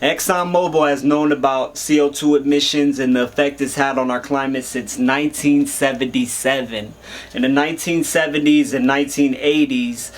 Exxon Mobile has known about CO2 emissions and the effect it's had on our climate since 1977. In the 1970s and 1980s,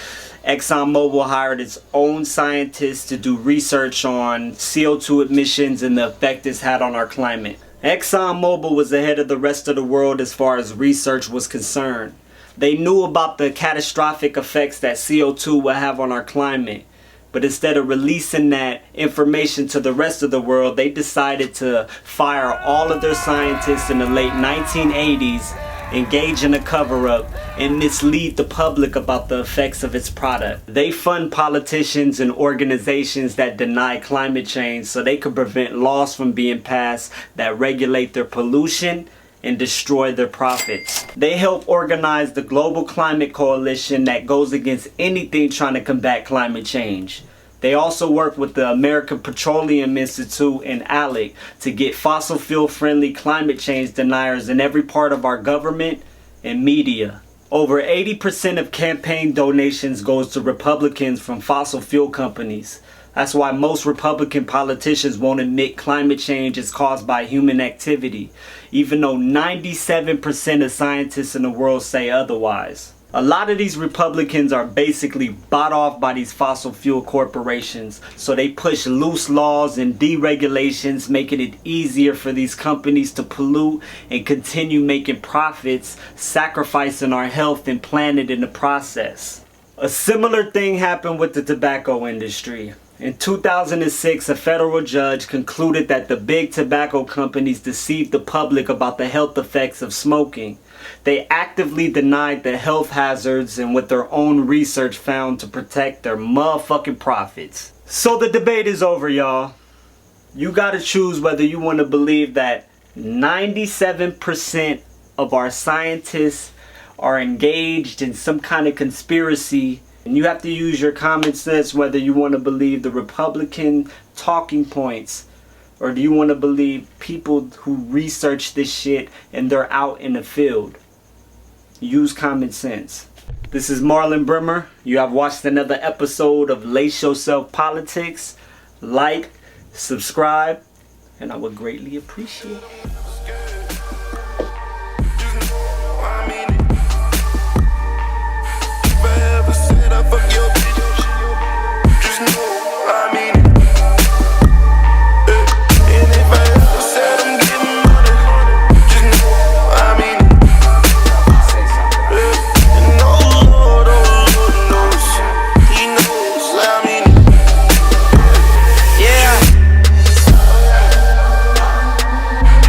Exxon Mobile hired its own scientists to do research on CO2 emissions and the effect it's had on our climate. Exxon Mobil was ahead of the rest of the world as far as research was concerned. They knew about the catastrophic effects that CO2 will have on our climate. But instead of releasing that information to the rest of the world, they decided to fire all of their scientists in the late 1980s, engage in a cover-up, and mislead the public about the effects of its product. They fund politicians and organizations that deny climate change so they could prevent laws from being passed that regulate their pollution and destroy their profits. They help organize the Global Climate Coalition that goes against anything trying to combat climate change. They also work with the American Petroleum Institute and ALEC to get fossil fuel friendly climate change deniers in every part of our government and media. Over 80% of campaign donations goes to Republicans from fossil fuel companies. That's why most Republican politicians won't admit climate change is caused by human activity, even though 97% of scientists in the world say otherwise. A lot of these Republicans are basically bought off by these fossil fuel corporations, so they push loose laws and deregulations, making it easier for these companies to pollute and continue making profits, sacrificing our health and planet in the process. A similar thing happened with the tobacco industry. In 2006, a federal judge concluded that the big tobacco companies deceived the public about the health effects of smoking. They actively denied the health hazards and with their own research found to protect their motherfucking profits. So the debate is over, y'all. You gotta choose whether you want to believe that 97% of our scientists are engaged in some kind of conspiracy. And you have to use your common sense whether you want to believe the Republican talking points or do you want to believe people who research this shit and they're out in the field. Use common sense. This is Marlon Brimmer. You have watched another episode of Lace Yourself Politics. Like, subscribe, and I would greatly appreciate it.